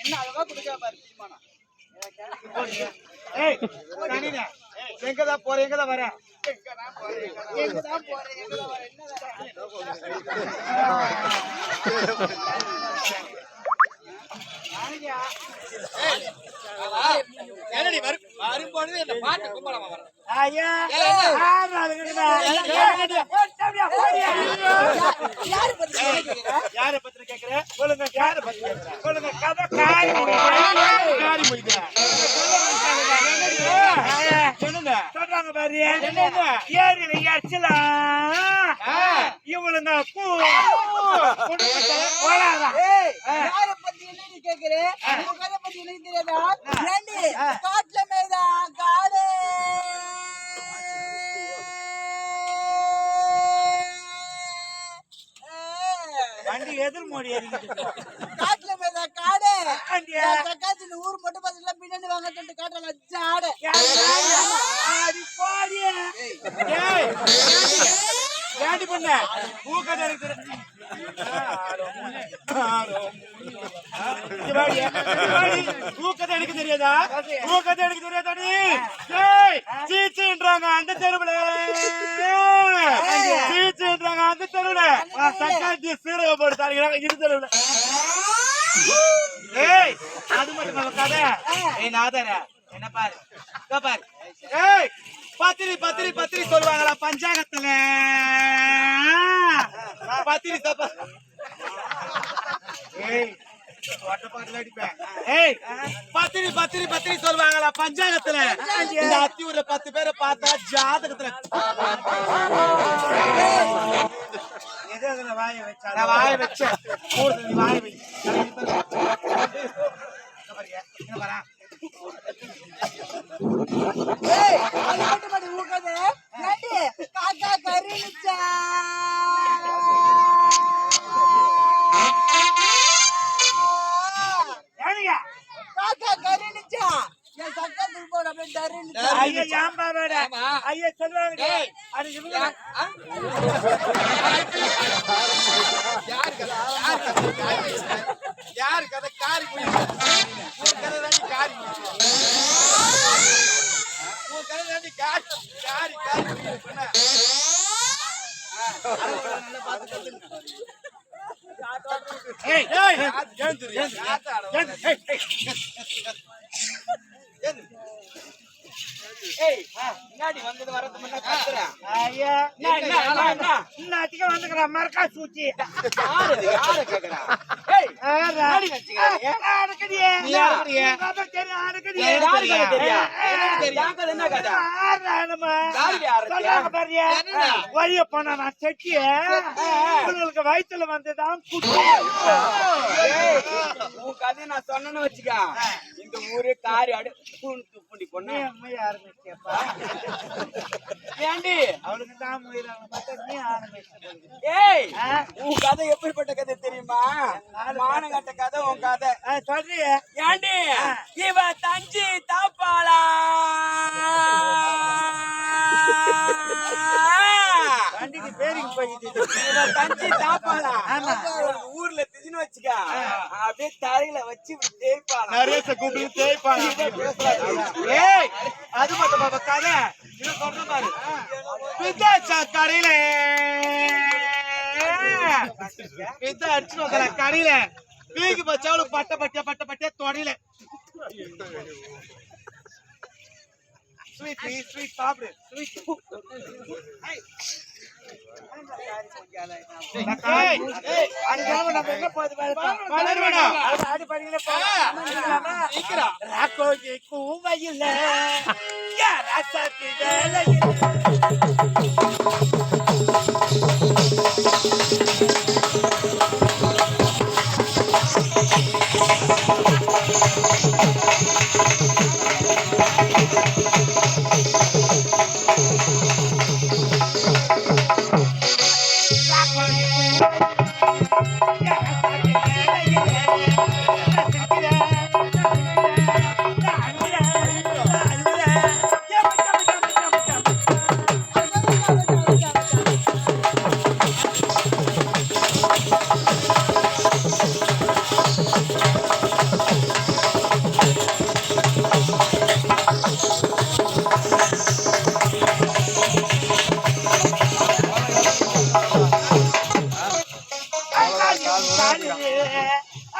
என்ன அழகா குடிக்கா பாரு எங்கதான் போற எங்கதான் வர வரும்போது என்ன பாட்டு கும்பலமா வர யார பத்தி கேக்குற சொல்லுங்க யார பத்தி சொல்லுங்க கதை காரி சொல்லுங்க சொல்றாங்க பாரு ஏரியில எச்சலாம் இவளுங்க யார பத்தி என்ன கேக்குற கதை பத்தி என்ன தெரியாதா காட்டுல மேய்தான் காடு வண்டி எதிர் மோடி காட்டுல மேய்தான் காடு காத்துல ஊர் மட்டும் பாத்தீங்கன்னா பின்னாடி வாங்க காட்டுல ஜாடு ஏடி பண்ண பூக்கதை எனக்கு பூக்கதை எனக்கு தெரியாதா பூக்கதை எனக்கு தெரியாதாடி சீச்சுன்றாங்க அந்த தெருவுல சீச்சுன்றாங்க அந்த தெருவுல தக்காளி சீரக போட்டு தாளிக்கிறாங்க இது தெருவுல ஏய் அது மட்டும் நம்ம கதை ஏய் நாதர என்ன பாரு பாரு ஏய் பத்திரி பத்திரி பத்திரி சொல்லுவாங்களா பஞ்சாங்கத்துல பத்திரி பத்திரி பத்திரி பத்திரி சொல்லுவாங்களா பஞ்சாங்கத்துல இந்த அத்தியூர்ல 10 பேரை பார்த்தா ஜாதகத்துல வாய வச்சேன் வாய வை காக்கா கறிச்சா காக்கா கறிச்சா என் சக்கத்துக்கு போட ஐயா சொல்லுவாங்க யாரு கதை காரி காரி முன்னாடி வந்தது வரது வந்துக்கிற மரக்கா சூச்சி வழிய போன நான் செட்டிய உங்களுக்கு வயிற்றுல வந்துதான் உன் கதையை நான் சொன்னேன்னு வச்சுக்க இந்த ஊரே காரி அடு துப்புண்டி பொண்ணு ஆரம்பிச்சப்பா ஏண்டி அவளுக்கு தான் நீ ஆரம்பிச்ச ஏய் உன் கதை எப்படிப்பட்ட கதை தெரியுமா மானங்கட்ட கதை உன் கதை சொல்றிய ஏண்டி இவ தஞ்சி தாப்பாளா வண்டிக்கு பேருக்கு போயிட்டு தஞ்சி தாப்பாளா ஊர்ல திஜின்னு வச்சுக்க அப்படியே தரையில வச்சு தேய்ப்பாளா நரேச கூப்பிட்டு தேய்ப்பாளா ஏய் அது மட்டும் பாப்பா கதை இது சொல்ற பாரு பித்தாச்சா கடையில பித்தா அடிச்சுட்டு வந்தல கடையில பீக்கு பச்சாலும் பட்ட பட்டியா தொடையில ஸ்வீட் சாப்பிடு ஸ்வீட்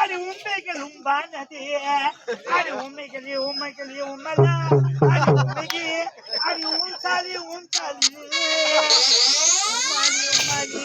அது உண்மைகள் உம்பானது அது உண்மைகள் உண்மைகள் உண்மைதான் அது உண்மைக்கு அது உன் சாதி உம்மாடி உம்மாடி